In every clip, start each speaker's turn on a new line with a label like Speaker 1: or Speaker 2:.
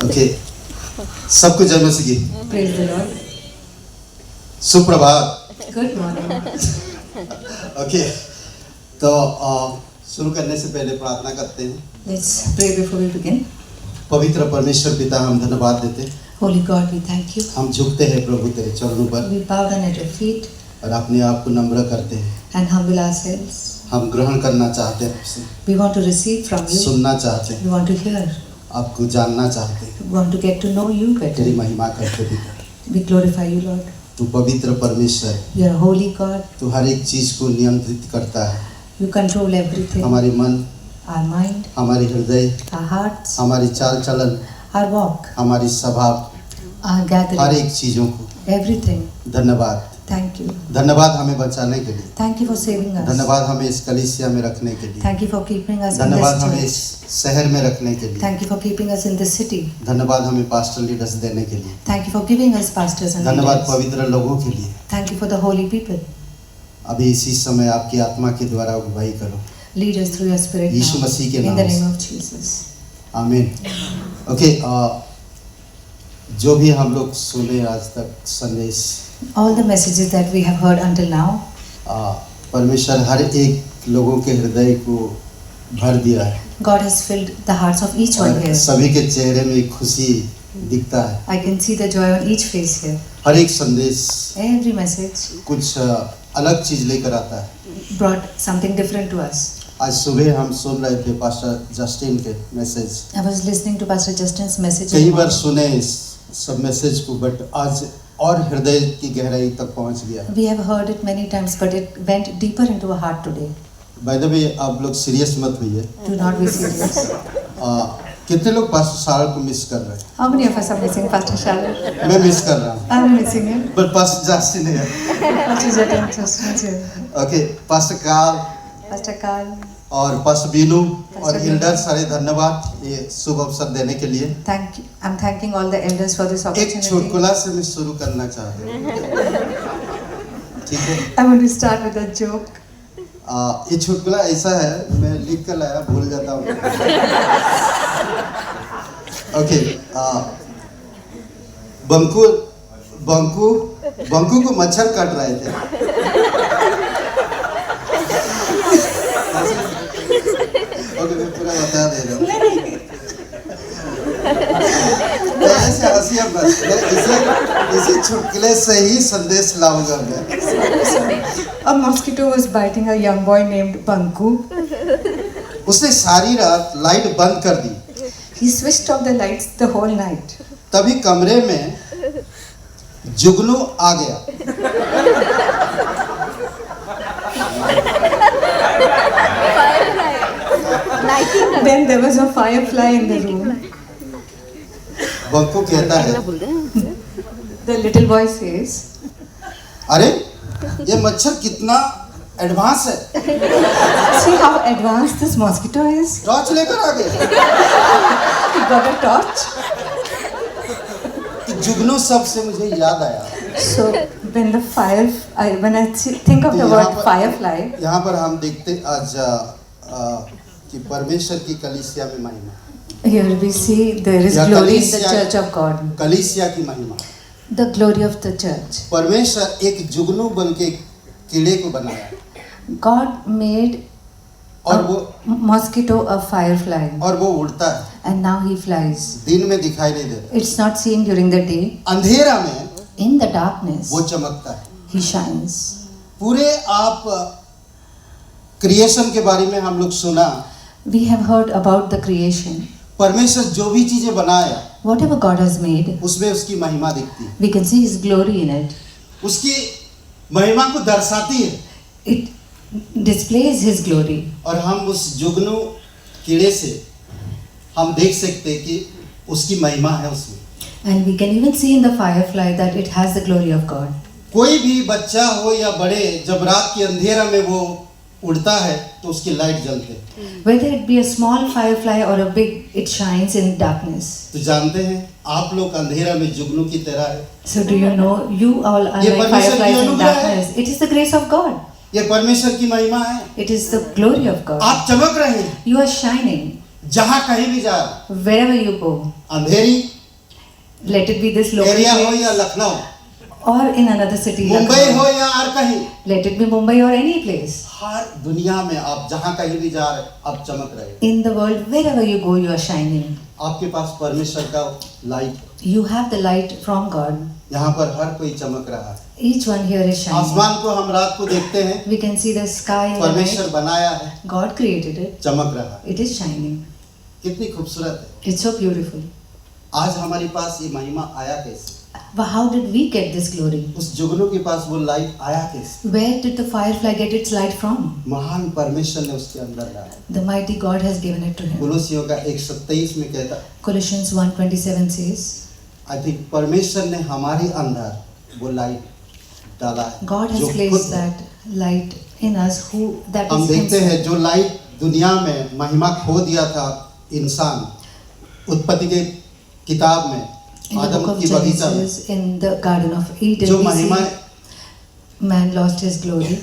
Speaker 1: Okay, सबको जय मसीह की।
Speaker 2: Praise the Lord.
Speaker 1: सुप्रभात।
Speaker 2: Good morning.
Speaker 1: ओके, तो शुरू करने से पहले प्रार्थना करते हैं।
Speaker 2: Let's pray before we begin.
Speaker 1: पवित्र परमेश्वर पिता, हम धन्यवाद देते हैं।
Speaker 2: Holy God, we thank you.
Speaker 1: हम झुकते हैं प्रभु तेरे चरणों पर
Speaker 2: We bow down at your feet
Speaker 1: और अपने आप को नम्र करते हैं।
Speaker 2: and humble ourselves.
Speaker 1: हम ग्रहण करना चाहते हैं आपसे,
Speaker 2: We want to receive from you.
Speaker 1: सुनना चाहते हैं,
Speaker 2: We want to hear.
Speaker 1: आपको जानना चाहते हैं।
Speaker 2: We want to get to know you
Speaker 1: तेरी
Speaker 2: better.
Speaker 1: महिमा करते पिता।
Speaker 2: We glorify you, Lord.
Speaker 1: तू पवित्र परमेश्वर है,
Speaker 2: You are a holy God.
Speaker 1: तू हर एक चीज को नियंत्रित करता है।
Speaker 2: You control everything.
Speaker 1: हमारे मन,
Speaker 2: Our mind,
Speaker 1: हमारे हृदय,
Speaker 2: our hearts,
Speaker 1: हमारी चाल चलन,
Speaker 2: our walk,
Speaker 1: हमारी स्वभाव,
Speaker 2: our
Speaker 1: हर
Speaker 2: gathering,
Speaker 1: एक चीजों को
Speaker 2: everything.
Speaker 1: धन्यवाद।
Speaker 2: Thank you.
Speaker 1: धन्यवाद हमें बचाने के लिए,
Speaker 2: Thank you for saving us.
Speaker 1: धन्यवाद हमें इस कलीसिया में रखने के लिए,
Speaker 2: Thank you for keeping us in
Speaker 1: धन्यवाद
Speaker 2: this
Speaker 1: हमें
Speaker 2: church.
Speaker 1: इस शहर में रखने के लिए,
Speaker 2: Thank you for keeping us in this city.
Speaker 1: धन्यवाद हमें पास्टर लीडर्स देने के लिए,
Speaker 2: Thank you for giving us pastors and
Speaker 1: धन्यवाद
Speaker 2: leaders.
Speaker 1: पवित्र लोगों के लिए।
Speaker 2: Thank you for the holy people.
Speaker 1: अभी इसी समय आपकी आत्मा के द्वारा अगुवाई करो,
Speaker 2: Lead us through your spirit
Speaker 1: Yeshu
Speaker 2: now.
Speaker 1: मसीह के
Speaker 2: In
Speaker 1: नाम
Speaker 2: the
Speaker 1: से।
Speaker 2: name of Jesus.
Speaker 1: आमीन। ओके, जो भी हम लोग सुने आज तक संदेश,
Speaker 2: All the messages that we have heard until now,
Speaker 1: परमेश्वर हर एक लोगों के हृदय को भर दिया है
Speaker 2: God has filled the hearts of each one
Speaker 1: और
Speaker 2: here.
Speaker 1: सभी के चेहरे में खुशी दिखता है।
Speaker 2: I can see the joy on each face here.
Speaker 1: हर एक संदेश
Speaker 2: Every message
Speaker 1: कुछ अलग चीज लेकर आता है।
Speaker 2: brought something different to us.
Speaker 1: आज सुबह हम सुन रहे थे पास्टर जस्टिन के message,
Speaker 2: I was listening to Pastor Justin's message. in
Speaker 1: कई
Speaker 2: the
Speaker 1: बार
Speaker 2: morning.
Speaker 1: सुने इस सब मैसेज को, बट आज और हृदय की गहराई तक पहुंच गया।
Speaker 2: We have heard it many times, but it went deeper into our heart today.
Speaker 1: By the way, आप लोग सीरियस मत होइए।
Speaker 2: Do not be serious.
Speaker 1: कितने लोग पास्टर साल को मिस कर रहे हैं?
Speaker 2: How many of us are missing Pastor Charlotte?
Speaker 1: मैं मिस कर रहा हूँ,
Speaker 2: I'm missing him.
Speaker 1: But pastor Justin है।
Speaker 2: Pastor Justin here.
Speaker 1: Okay, pastor Carl
Speaker 2: Pastor Carl.
Speaker 1: और पास्टर बीनू और
Speaker 2: पास्टर
Speaker 1: एल्डर, सारे धन्यवाद ये शुभ अवसर देने के लिए।
Speaker 2: Thank you. I'm thanking all the elders for this
Speaker 1: एक
Speaker 2: opportunity.
Speaker 1: चुटकुला से मैं शुरू करना चाहता हूँ, ठीक है?
Speaker 2: I want to start with a joke.
Speaker 1: ये चुटकुला ऐसा है, मैं लिख कर लाया, भूल जाता हूँ। ओके, बंकू को मच्छर काट रहे थे। ओके, मैं पूरा बता दे रहा हूँ। ऐसे हंसी अब बस, मैं इसी चुटकुले से ही संदेश लाऊंगा मैं।
Speaker 2: A mosquito was biting a young boy named Banku.
Speaker 1: उसने सारी रात लाइट बंद कर दी,
Speaker 2: He switched off the lights the whole night.
Speaker 1: तभी कमरे में जुगनू आ गया।
Speaker 2: Then there was a firefly in the room.
Speaker 1: Banku कहता है,
Speaker 2: The little boy says,
Speaker 1: अरे ये मच्छर कितना एडवांस है,
Speaker 2: see how advanced this mosquito is?
Speaker 1: Torch लेकर आ गया।
Speaker 2: He got a torch.
Speaker 1: तो जुगनू शब्द से मुझे याद आया,
Speaker 2: So when when I think of the word firefly,
Speaker 1: यहाँ पर हम देखते आज कि परमेश्वर की कलीसिया में महिमा,
Speaker 2: here we see there is
Speaker 1: या
Speaker 2: glory in the
Speaker 1: कलीसिया-
Speaker 2: church of God.
Speaker 1: कलीसिया की महिमा।
Speaker 2: The glory of the church.
Speaker 1: परमेश्वर एक जुगनू बन के कीड़े को बनाया
Speaker 2: God made
Speaker 1: और वो
Speaker 2: mosquito a firefly,
Speaker 1: और वो उड़ता है,
Speaker 2: and now he flies.
Speaker 1: दिन में दिखाई नहीं देता,
Speaker 2: It's not seen during the day.
Speaker 1: अंधेरा में
Speaker 2: In the darkness,
Speaker 1: वो चमकता है।
Speaker 2: he shines.
Speaker 1: पूरे आप क्रिएशन के बारे में हम लोग सुना,
Speaker 2: We have heard about the creation.
Speaker 1: परमेश्वर जो भी चीजें बनाया
Speaker 2: Whatever God has made,
Speaker 1: उसमें उसकी महिमा दिखती है,
Speaker 2: we can see His glory in it.
Speaker 1: उसकी महिमा को दर्शाती है।
Speaker 2: It displays His glory.
Speaker 1: और हम उस जुगनू कीड़े से हम देख सकते हैं कि उसकी महिमा है उसमें।
Speaker 2: And we can even see in the firefly that it has the glory of God.
Speaker 1: कोई भी बच्चा हो या बड़े, जब रात के अंधेरा में वो उड़ता है तो उसकी लाइट जलते हैं।
Speaker 2: Whether it be a small firefly or a big, it shines in darkness.
Speaker 1: तो जानते हैं आप लोग अंधेरा में जुगनू की तरह है।
Speaker 2: So do you know, you all are
Speaker 1: ये
Speaker 2: like
Speaker 1: परमेश्वर की
Speaker 2: fireflies in
Speaker 1: अनुग्रह है।
Speaker 2: darkness. It is the grace of God.
Speaker 1: ये परमेश्वर की महिमा है।
Speaker 2: It is the glory of God.
Speaker 1: आप चमक रहे हैं,
Speaker 2: You are shining.
Speaker 1: जहां कहीं भी जा रहे,
Speaker 2: wherever you go,
Speaker 1: Andheri
Speaker 2: let it be this local
Speaker 1: area हो
Speaker 2: place
Speaker 1: या Lucknow,
Speaker 2: or in another city,
Speaker 1: Mumbai
Speaker 2: Lucknow.
Speaker 1: हो या और कहीं,
Speaker 2: Let it be Mumbai or any place.
Speaker 1: हर दुनिया में आप जहां कहीं भी जा रहे आप चमक रहे।
Speaker 2: In the world, wherever you go, you are shining.
Speaker 1: आपके पास परमेश्वर का light,
Speaker 2: You have the light from God.
Speaker 1: यहाँ पर हर कोई चमक रहा है।
Speaker 2: Each one here is shining.
Speaker 1: आसमान को हम रात को देखते हैं,
Speaker 2: We can see the sky in the
Speaker 1: परमेश्वर
Speaker 2: night.
Speaker 1: बनाया है,
Speaker 2: God created it.
Speaker 1: चमक रहा है।
Speaker 2: It is shining.
Speaker 1: कितनी खूबसूरत है।
Speaker 2: It's so beautiful.
Speaker 1: आज हमारे पास ये महिमा आया कैसे?
Speaker 2: But how did we get this glory?
Speaker 1: उस जुगनू के पास वो लाइट आया कैसे?
Speaker 2: Where did the firefly get its light from?
Speaker 1: महान परमेश्वर ने उसके अंदर डाला।
Speaker 2: The mighty God has given it to him.
Speaker 1: कुलुसियों का 1:27 में कहता,
Speaker 2: Colossians 1:27 says,
Speaker 1: आई थिंक परमेश्वर ने हमारे अंदर वो लाइट डाला है।
Speaker 2: God has
Speaker 1: जो खुद
Speaker 2: placed
Speaker 1: है।
Speaker 2: that light in us who that
Speaker 1: हम
Speaker 2: is
Speaker 1: देखते
Speaker 2: himself.
Speaker 1: हैं जो लाइट दुनिया में महिमा खो दिया था इंसान, उत्पत्ति के किताब में
Speaker 2: In the book
Speaker 1: Adam
Speaker 2: of
Speaker 1: की बगीचा में
Speaker 2: Genesis, in the Garden of Eden,
Speaker 1: जो
Speaker 2: we
Speaker 1: महिमा,
Speaker 2: see man lost his glory.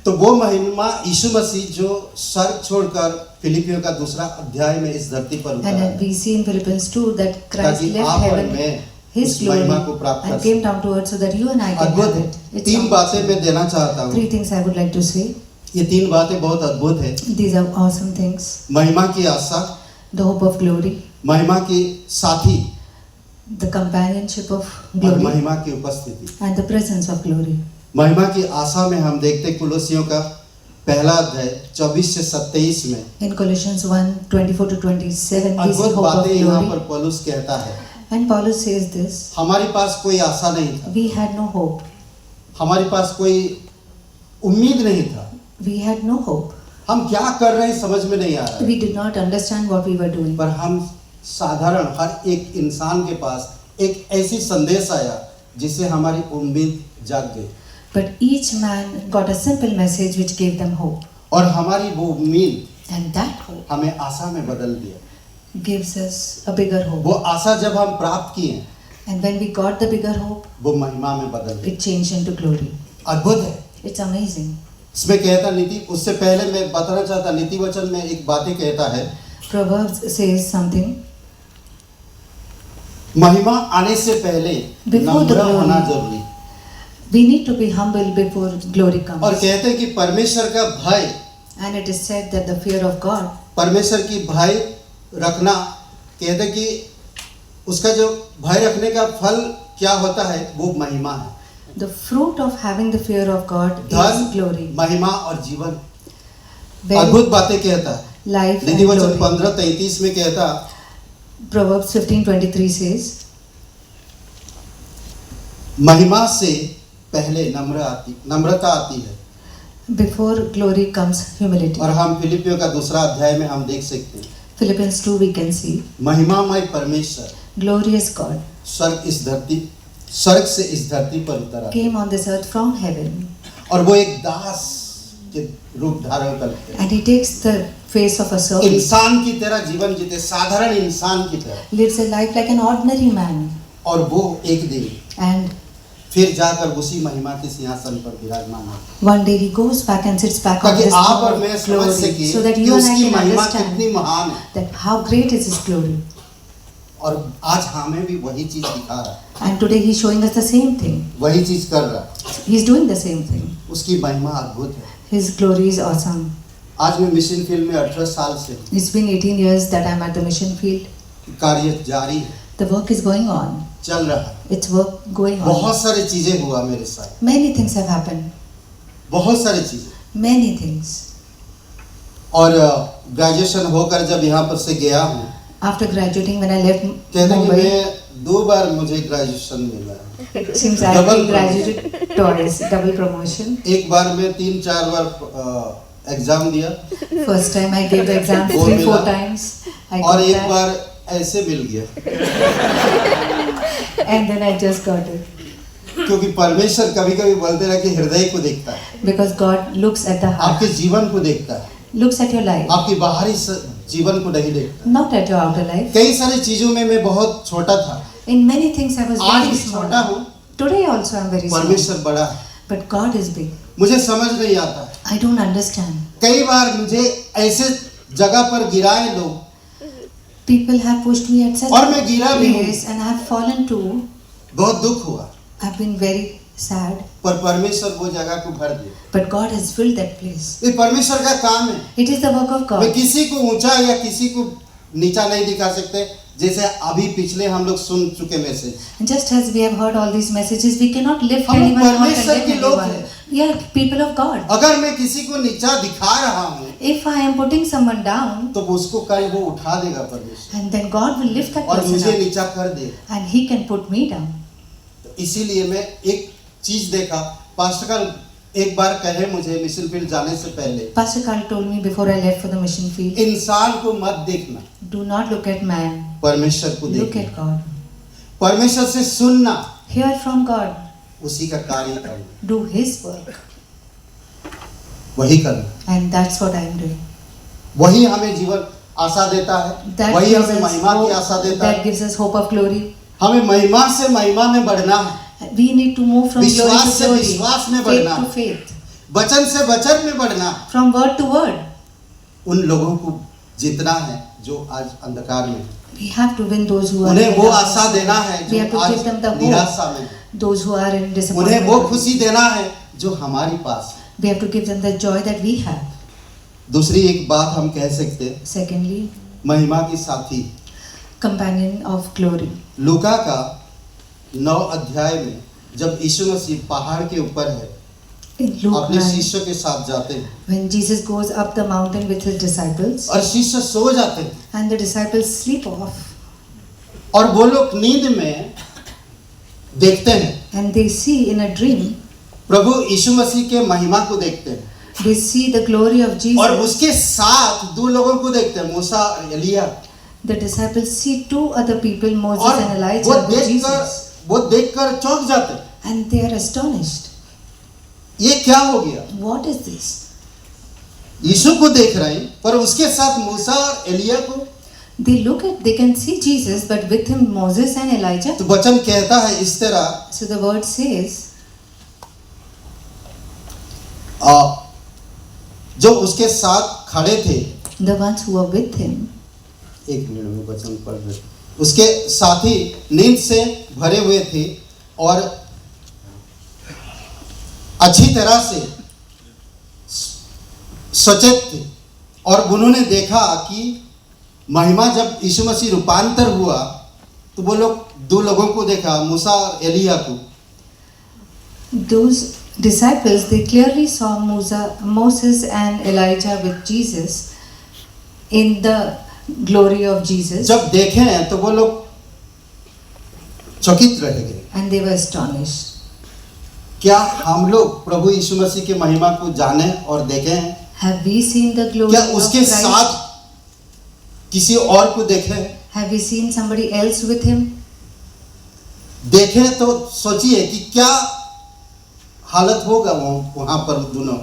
Speaker 1: तो वो महिमा यीशु मसीह जो स्वर्ग छोड़कर फिलिपियों का 2 अध्याय में इस धरती पर उतरा
Speaker 2: And
Speaker 1: है,
Speaker 2: we see in Philippians 2 that Christ
Speaker 1: ताकि
Speaker 2: left
Speaker 1: आप और
Speaker 2: heaven,
Speaker 1: मैं
Speaker 2: his
Speaker 1: उस
Speaker 2: glory,
Speaker 1: महिमा को प्राप्त कर
Speaker 2: and came down to earth so that you and I can have
Speaker 1: अद्भुत
Speaker 2: it. It's
Speaker 1: 3 बातें
Speaker 2: awesome.
Speaker 1: मैं देना चाहता हूँ।
Speaker 2: 3 things I would like to say.
Speaker 1: ये 3 बातें बहुत अद्भुत है।
Speaker 2: These are awesome things.
Speaker 1: महिमा की आशा,
Speaker 2: The hope of glory,
Speaker 1: महिमा की साथी
Speaker 2: the companionship of
Speaker 1: और
Speaker 2: glory,
Speaker 1: महिमा की उपस्थिति।
Speaker 2: and the presence of glory.
Speaker 1: महिमा की आशा में हम देखते कुलुसियों का 1 अध्याय 24 से 27 में
Speaker 2: In Colossians 1:24 to 27, we see
Speaker 1: अद्भुत
Speaker 2: hope of
Speaker 1: बातें यहाँ
Speaker 2: glory.
Speaker 1: पर पौलुस कहता है।
Speaker 2: And Paulus says this,
Speaker 1: हमारे पास कोई आशा नहीं था,
Speaker 2: we had no hope.
Speaker 1: हमारे पास कोई उम्मीद नहीं था,
Speaker 2: We had no hope.
Speaker 1: हम क्या कर रहे हैं समझ में नहीं आ रहा है।
Speaker 2: We did not understand what we were doing.
Speaker 1: पर हम साधारण हर एक इंसान के पास एक ऐसी संदेश आया जिससे हमारी उम्मीद जाग गई
Speaker 2: But each man got a simple message which gave them hope.
Speaker 1: और हमारी वो उम्मीद
Speaker 2: And that hope
Speaker 1: हमें आशा में बदल दिया।
Speaker 2: gives us a bigger
Speaker 1: वो
Speaker 2: hope.
Speaker 1: आशा जब हम प्राप्त किए
Speaker 2: And when we got the bigger hope,
Speaker 1: वो महिमा में बदल गई।
Speaker 2: it changed into glory.
Speaker 1: अद्भुत है।
Speaker 2: It's amazing.
Speaker 1: इसमें कहता नीति, उससे पहले मैं बताना चाहता, नीति वचन में एक बातें कहता है,
Speaker 2: Proverbs says something.
Speaker 1: महिमा आने से पहले
Speaker 2: Before the
Speaker 1: नम्र होना
Speaker 2: glory.
Speaker 1: जरूरी।
Speaker 2: We need to be humble before glory
Speaker 1: और
Speaker 2: comes.
Speaker 1: कहते हैं कि परमेश्वर का भय,
Speaker 2: And it is said that the fear of God,
Speaker 1: परमेश्वर की भय रखना, कहते हैं कि उसका जो भय रखने का फल क्या होता है वो महिमा है।
Speaker 2: the fruit of having the fear of God is
Speaker 1: धन,
Speaker 2: glory.
Speaker 1: महिमा और जीवन,
Speaker 2: Very
Speaker 1: अद्भुत बातें कहता है।
Speaker 2: life and
Speaker 1: नीति वचन
Speaker 2: glory.
Speaker 1: 15:33 में कहता,
Speaker 2: Proverbs 15:23 says,
Speaker 1: महिमा से पहले नम्रता आती है।
Speaker 2: before glory comes humility.
Speaker 1: और हम फिलिपियों का 2 अध्याय में हम देख सकते हैं,
Speaker 2: Philippians 2 we can see,
Speaker 1: महिमामय परमेश्वर
Speaker 2: glorious God
Speaker 1: स्वर्ग से इस धरती पर उतरा
Speaker 2: came on this earth from heaven,
Speaker 1: और वो एक दास के रूप धारण करते हैं,
Speaker 2: and he takes the face of a servant,
Speaker 1: इंसान की तरह जीवन जीते, साधारण इंसान की तरह,
Speaker 2: lives a life like an ordinary man,
Speaker 1: और वो एक दिन
Speaker 2: and
Speaker 1: फिर जाकर उसी महिमा के सिंहासन पर विराजमान है,
Speaker 2: one day he goes back and sits back on
Speaker 1: ताकि
Speaker 2: this
Speaker 1: आप और
Speaker 2: throne
Speaker 1: मैं
Speaker 2: of
Speaker 1: समझ
Speaker 2: glory,
Speaker 1: सके
Speaker 2: so that
Speaker 1: कि
Speaker 2: you and I
Speaker 1: उसकी
Speaker 2: can
Speaker 1: महिमा
Speaker 2: understand
Speaker 1: कितनी महान है।
Speaker 2: that how great is his glory.
Speaker 1: और आज हमें भी वही चीज दिखा रहा है,
Speaker 2: And today he's showing us the same thing.
Speaker 1: वही चीज कर रहा है।
Speaker 2: He's doing the same thing.
Speaker 1: उसकी महिमा अद्भुत है।
Speaker 2: His glory is awesome.
Speaker 1: आज मैं मिशन फील्ड में 18 साल से
Speaker 2: It's been 18 years that I'm at the mission field.
Speaker 1: कार्य जारी है,
Speaker 2: The work is going on.
Speaker 1: चल रहा है।
Speaker 2: It's work going on.
Speaker 1: बहुत सारी चीजें हुआ मेरे साथ,
Speaker 2: Many things have happened.
Speaker 1: बहुत सारी चीजें।
Speaker 2: Many things.
Speaker 1: और ग्रेजुएशन होकर जब यहाँ पर से गया हूँ,
Speaker 2: After graduating, when I left
Speaker 1: कहते हैं कि
Speaker 2: Mumbai,
Speaker 1: मैं 2 बार मुझे ग्रेजुएशन मिला है।
Speaker 2: it seems I have been graduated twice, double promotion.
Speaker 1: एक बार मैं 3-4 बार एग्जाम दिया
Speaker 2: First time I gave the exam
Speaker 1: वो
Speaker 2: 3-4
Speaker 1: मिला।
Speaker 2: times. I
Speaker 1: और
Speaker 2: got
Speaker 1: एक
Speaker 2: that,
Speaker 1: बार ऐसे मिल गया,
Speaker 2: and then I just got it.
Speaker 1: क्योंकि परमेश्वर कभी-कभी बोलते रहे कि हृदय को देखता है,
Speaker 2: Because God looks at the heart,
Speaker 1: आपके जीवन को देखता है,
Speaker 2: looks at your life,
Speaker 1: आपकी बाहरी जीवन को नहीं देखता।
Speaker 2: not at your outer life.
Speaker 1: कई सारी चीजों में मैं बहुत छोटा था,
Speaker 2: In many things I was
Speaker 1: आज
Speaker 2: very
Speaker 1: भी छोटा
Speaker 2: small.
Speaker 1: हूँ,
Speaker 2: Today also I'm very small.
Speaker 1: परमेश्वर बड़ा है।
Speaker 2: But God is big.
Speaker 1: मुझे समझ नहीं आता,
Speaker 2: I don't understand.
Speaker 1: कई बार मुझे ऐसे जगह पर गिराए लोग
Speaker 2: People have pushed me at such
Speaker 1: और मैं गिरा भी हूँ।
Speaker 2: place and I have fallen too.
Speaker 1: बहुत दुख हुआ,
Speaker 2: I've been very sad.
Speaker 1: पर परमेश्वर वो जगह को भर दिया।
Speaker 2: But God has filled that place.
Speaker 1: ये परमेश्वर का काम है।
Speaker 2: It is the work of
Speaker 1: मैं
Speaker 2: God.
Speaker 1: किसी को ऊंचा या किसी को नीचा नहीं दिखा सकते, जैसे अभी पिछले हम लोग सुन चुके message.
Speaker 2: And just as we have heard all these messages, we cannot lift
Speaker 1: हम
Speaker 2: anyone or
Speaker 1: परमेश्वर
Speaker 2: condemn
Speaker 1: के लोग
Speaker 2: anyone.
Speaker 1: हैं।
Speaker 2: We are people of God.
Speaker 1: अगर मैं किसी को नीचा दिखा रहा हूँ,
Speaker 2: If I am putting someone down,
Speaker 1: तो उसको कल वो उठा देगा परमेश्वर,
Speaker 2: and then God will lift that
Speaker 1: और
Speaker 2: person
Speaker 1: मुझे
Speaker 2: up,
Speaker 1: नीचा कर देगा।
Speaker 2: and He can put me down.
Speaker 1: तो इसीलिए मैं एक चीज देखा, पास्टर का एक बार कहे मुझे मिशन फील्ड जाने से पहले,
Speaker 2: Pastor Carl told me before I left for the mission field,
Speaker 1: इंसान को मत देखना,
Speaker 2: do not look at man,
Speaker 1: परमेश्वर को
Speaker 2: look
Speaker 1: देखना,
Speaker 2: at God.
Speaker 1: परमेश्वर से सुनना,
Speaker 2: Hear from God,
Speaker 1: उसी का कार्य करना,
Speaker 2: do His work,
Speaker 1: वही करना।
Speaker 2: and that's what I am doing.
Speaker 1: वही हमें जीवन आशा देता है,
Speaker 2: That
Speaker 1: वही
Speaker 2: gives
Speaker 1: हमें
Speaker 2: us
Speaker 1: महिमा की आशा
Speaker 2: hope,
Speaker 1: देता
Speaker 2: that
Speaker 1: है।
Speaker 2: gives us hope of glory.
Speaker 1: हमें महिमा से महिमा में बढ़ना है,
Speaker 2: We need to move from glory
Speaker 1: विश्वास
Speaker 2: to
Speaker 1: से
Speaker 2: glory,
Speaker 1: विश्वास में
Speaker 2: faith
Speaker 1: बढ़ना,
Speaker 2: to faith,
Speaker 1: वचन से वचन में बढ़ना है।
Speaker 2: from word to word.
Speaker 1: उन लोगों को जीतना है जो आज अंधकार में हैं।
Speaker 2: We have to win those who are
Speaker 1: उन्हें
Speaker 2: in
Speaker 1: वो
Speaker 2: darkness.
Speaker 1: आशा देना है
Speaker 2: We have
Speaker 1: जो
Speaker 2: to
Speaker 1: आज
Speaker 2: give them the
Speaker 1: निराशा में
Speaker 2: hope,
Speaker 1: हैं।
Speaker 2: those who are in
Speaker 1: उन्हें
Speaker 2: disappointment.
Speaker 1: वो खुशी देना है जो हमारे पास है।
Speaker 2: We have to give them the joy that we have.
Speaker 1: दूसरी एक बात हम कह सकते हैं,
Speaker 2: Secondly,
Speaker 1: महिमा की साथी।
Speaker 2: companion of glory.
Speaker 1: लूका का 9 अध्याय में जब यीशु मसीह पहाड़ के ऊपर है,
Speaker 2: In Luke
Speaker 1: अपने
Speaker 2: 9,
Speaker 1: शिष्यों के साथ जाते हैं
Speaker 2: when Jesus goes up the mountain with his disciples,
Speaker 1: और शिष्य सो जाते हैं,
Speaker 2: and the disciples sleep off,
Speaker 1: और वो लोग नींद में देखते हैं,
Speaker 2: and they see in a dream,
Speaker 1: प्रभु यीशु मसीह के महिमा को देखते हैं,
Speaker 2: they see the glory of
Speaker 1: और
Speaker 2: Jesus.
Speaker 1: उसके साथ 2 लोगों को देखते हैं, मूसा और Elia.
Speaker 2: The disciples see 2 other people, Moses
Speaker 1: और
Speaker 2: and Elijah, with Jesus,
Speaker 1: वो देखकर चौंक जाते हैं,
Speaker 2: and they are astonished.
Speaker 1: ये क्या हो गया?
Speaker 2: What is this?
Speaker 1: यीशु को देख रहे हैं, पर उसके साथ मूसा और एलिया को।
Speaker 2: They can see Jesus, but with him Moses and Elijah.
Speaker 1: तो वचन कहता है इस तरह,
Speaker 2: So the word says,
Speaker 1: जो उसके साथ खड़े थे,
Speaker 2: the ones who were with him,
Speaker 1: एक मिनट में वचन पढ़ रहे, उसके साथी नींद से भरे हुए थे और अच्छी तरह से सचेत थे, और उन्होंने देखा कि महिमा जब यीशु मसीह रूपांतर हुआ, तो वो लोग 2 लोगों को देखा, मूसा और एलिया को।
Speaker 2: those disciples, they clearly saw Moses and Elijah with Jesus in the glory of Jesus,
Speaker 1: जब देखे तो वो लोग चकित रह गए।
Speaker 2: and they were astonished.
Speaker 1: क्या हम लोग प्रभु यीशु मसीह की महिमा को जाने और देखे हैं?
Speaker 2: Have we seen the glory
Speaker 1: क्या
Speaker 2: of
Speaker 1: उसके
Speaker 2: Christ?
Speaker 1: साथ किसी और को देखे हैं?
Speaker 2: Have we seen somebody else with him?
Speaker 1: देखे तो सोचिए कि क्या हालत होगा वहाँ पर दोनों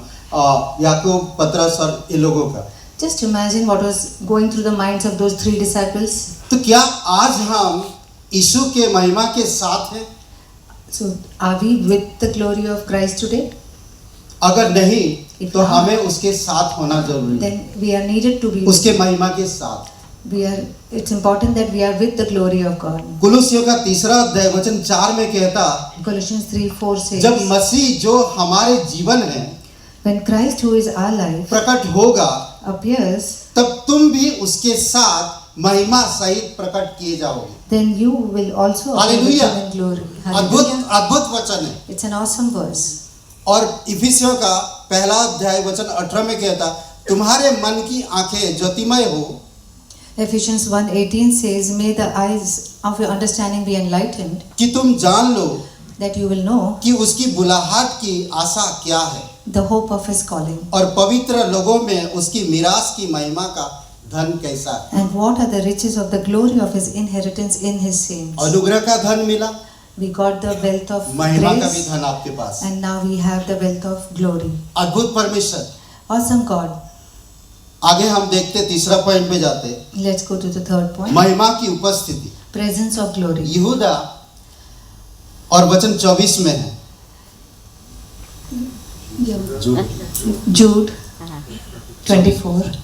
Speaker 1: याकूब, पतरस और ये लोगों का।
Speaker 2: Just imagine what was going through the minds of those 3 disciples.
Speaker 1: तो क्या आज हम यीशु के महिमा के साथ हैं?
Speaker 2: So are we with the glory of Christ today?
Speaker 1: अगर नहीं
Speaker 2: If
Speaker 1: तो
Speaker 2: not,
Speaker 1: हमें उसके साथ होना जरूरी है,
Speaker 2: then we are needed to be.
Speaker 1: उसके महिमा के साथ।
Speaker 2: It's important that we are with the glory of God.
Speaker 1: कुलुस्सियों का 3 अध्याय वचन 4 में कहता,
Speaker 2: Colossians 3:4 says,
Speaker 1: जब मसीह जो हमारे जीवन है
Speaker 2: when Christ, who is our life,
Speaker 1: प्रकट होगा,
Speaker 2: appears,
Speaker 1: तब तुम भी उसके साथ महिमा सहित प्रकट किए जाओगे।
Speaker 2: then you will also appear with
Speaker 1: Hallelujah.
Speaker 2: him in glory.
Speaker 1: अद्भुत
Speaker 2: Hallelujah.
Speaker 1: अद्भुत वचन है।
Speaker 2: It's an awesome verse.
Speaker 1: और इफिसियों का 1 अध्याय वचन 18 में कहता, तुम्हारे मन की आंखें ज्योतिमय हो,
Speaker 2: Ephesians 1:18 says, may the eyes of your understanding be enlightened,
Speaker 1: कि तुम जान लो
Speaker 2: that you will know
Speaker 1: कि उसकी बुलाहट की आशा क्या है,
Speaker 2: the hope of his calling,
Speaker 1: और पवित्र लोगों में उसकी मिरास की महिमा का धन कैसा है।
Speaker 2: and what are the riches of the glory of his inheritance in his saints.
Speaker 1: अनुग्रह का धन मिला,
Speaker 2: We got the wealth of
Speaker 1: महिमा का भी
Speaker 2: grace,
Speaker 1: धन आपके पास।
Speaker 2: and now we have the wealth of glory.
Speaker 1: अद्भुत परमेश्वर।
Speaker 2: Awesome God.
Speaker 1: आगे हम देखते, तीसरा पॉइंट पे जाते,
Speaker 2: Let's go to the third point.
Speaker 1: महिमा की उपस्थिति।
Speaker 2: Presence of glory.
Speaker 1: यहूदा और वचन 24 में है,
Speaker 2: Jude 24.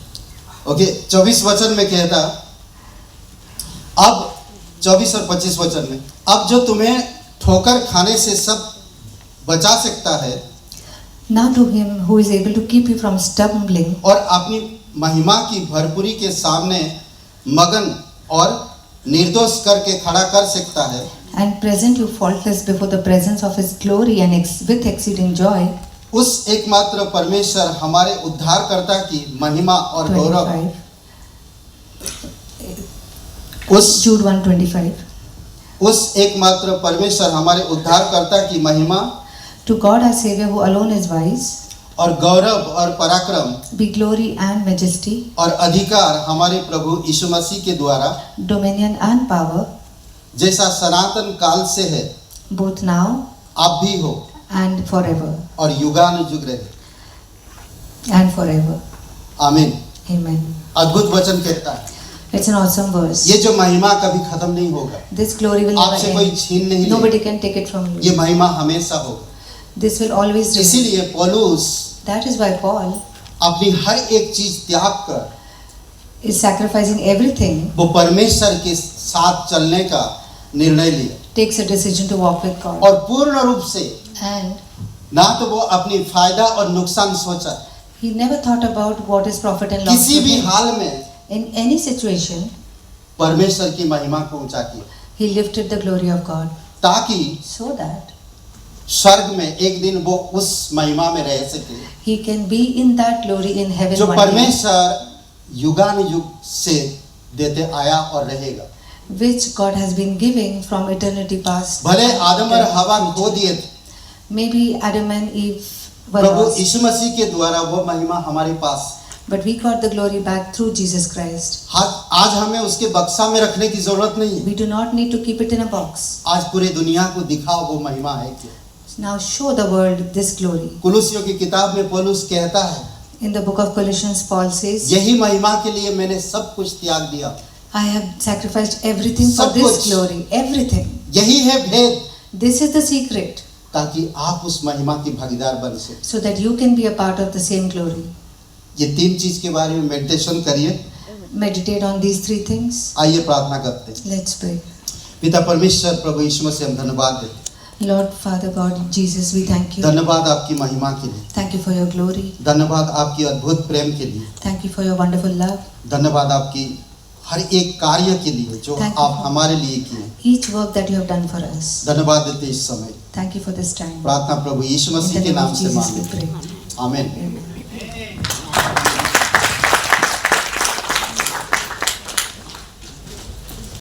Speaker 1: ओके 24 वचन में कहता, अब 24 और 25 वचन में, अब जो तुम्हें ठोकर खाने से सब बचा सकता है
Speaker 2: Now to him who is able to keep you from stumbling
Speaker 1: और अपनी महिमा की भरपूरी के सामने मगन और निर्दोष करके खड़ा कर सकता है,
Speaker 2: and present you faultless before the presence of his glory and with exceeding joy.
Speaker 1: उस एकमात्र परमेश्वर हमारे उद्धारकर्ता की महिमा और गौरव
Speaker 2: 25. Jude 1:25.
Speaker 1: उस एकमात्र परमेश्वर हमारे उद्धारकर्ता की महिमा
Speaker 2: To God our Savior, who alone is wise,
Speaker 1: और गौरव और पराक्रम
Speaker 2: be glory and majesty,
Speaker 1: और अधिकार हमारे प्रभु यीशु मसीह के द्वारा,
Speaker 2: dominion and power,
Speaker 1: जैसा सनातन काल से है,
Speaker 2: both now
Speaker 1: आप भी हो
Speaker 2: and forever.
Speaker 1: और युगानुयुग रहे।
Speaker 2: And forever.
Speaker 1: आमीन।
Speaker 2: Amen.
Speaker 1: अद्भुत वचन कहता है,
Speaker 2: It's an awesome verse.
Speaker 1: ये जो महिमा कभी खत्म नहीं होगा,
Speaker 2: This glory will never
Speaker 1: आपसे कोई
Speaker 2: end.
Speaker 1: छीन नहीं
Speaker 2: Nobody
Speaker 1: लेगा,
Speaker 2: can take it from
Speaker 1: ये
Speaker 2: you.
Speaker 1: महिमा हमेशा होगा।
Speaker 2: This will always remain.
Speaker 1: इसीलिए पौलुस
Speaker 2: That is why Paul
Speaker 1: अपनी हर एक चीज त्याग कर
Speaker 2: is sacrificing everything,
Speaker 1: वो परमेश्वर के साथ चलने का निर्णय लिया
Speaker 2: takes a decision to walk with God.
Speaker 1: और पूर्ण रूप से
Speaker 2: And
Speaker 1: ना तो वो अपनी फायदा और नुकसान सोचा,
Speaker 2: he never thought about what is profit and loss
Speaker 1: किसी
Speaker 2: to
Speaker 1: भी
Speaker 2: him.
Speaker 1: हाल में
Speaker 2: In any situation,
Speaker 1: परमेश्वर की महिमा को ऊंचा किया,
Speaker 2: he lifted the glory of God
Speaker 1: ताकि
Speaker 2: so that
Speaker 1: स्वर्ग में एक दिन वो उस महिमा में रह सके
Speaker 2: he can be in that glory in heaven
Speaker 1: जो
Speaker 2: one day,
Speaker 1: परमेश्वर युगानुयुग से देते आया और रहेगा।
Speaker 2: which God has been giving from eternity past.
Speaker 1: भले आदम और हवा खो दिए थे,
Speaker 2: Maybe Adam and Eve were
Speaker 1: Prabhu
Speaker 2: lost,
Speaker 1: यीशु मसीह के द्वारा वो महिमा हमारे पास,
Speaker 2: but we got the glory back through Jesus Christ.
Speaker 1: आज हमें उसके बक्सा में रखने की जरूरत नहीं है।
Speaker 2: We do not need to keep it in a box.
Speaker 1: आज पूरी दुनिया को दिखाओ वो महिमा है क्या।
Speaker 2: Now show the world this glory.
Speaker 1: कुलुसियों की किताब में पौलुस कहता है,
Speaker 2: In the book of Colossians, Paul says,
Speaker 1: यही महिमा के लिए मैंने सब कुछ त्याग दिया।
Speaker 2: I have sacrificed everything for
Speaker 1: सब
Speaker 2: this
Speaker 1: कुछ।
Speaker 2: glory. Everything.
Speaker 1: यही है भेद,
Speaker 2: This is the secret,
Speaker 1: ताकि आप उस महिमा की भागीदार बन सके।
Speaker 2: so that you can be a part of the same glory.
Speaker 1: ये तीन चीज के बारे में मेडिटेशन करिए।
Speaker 2: Meditate on these three things.
Speaker 1: आइए प्रार्थना करते हैं।
Speaker 2: Let's pray.
Speaker 1: पिता परमेश्वर प्रभु यीशु मसीह हम धन्यवाद देते हैं।
Speaker 2: Lord, Father God, Jesus, we thank you.
Speaker 1: धन्यवाद आपकी महिमा के लिए,
Speaker 2: Thank you for your glory.
Speaker 1: धन्यवाद आपकी अद्भुत प्रेम के लिए,
Speaker 2: Thank you for your wonderful love.
Speaker 1: धन्यवाद आपकी हर एक कार्य के लिए जो
Speaker 2: Thank you.
Speaker 1: आप हमारे लिए किए।
Speaker 2: Each work that you have done for us.
Speaker 1: धन्यवाद देते इस समय।
Speaker 2: Thank you for this time.
Speaker 1: प्रार्थना प्रभु यीशु
Speaker 2: In
Speaker 1: मसीह
Speaker 2: the
Speaker 1: के
Speaker 2: name
Speaker 1: नाम
Speaker 2: of
Speaker 1: से
Speaker 2: Jesus we
Speaker 1: मांगते हैं।
Speaker 2: pray.
Speaker 1: आमीन।
Speaker 2: Amen.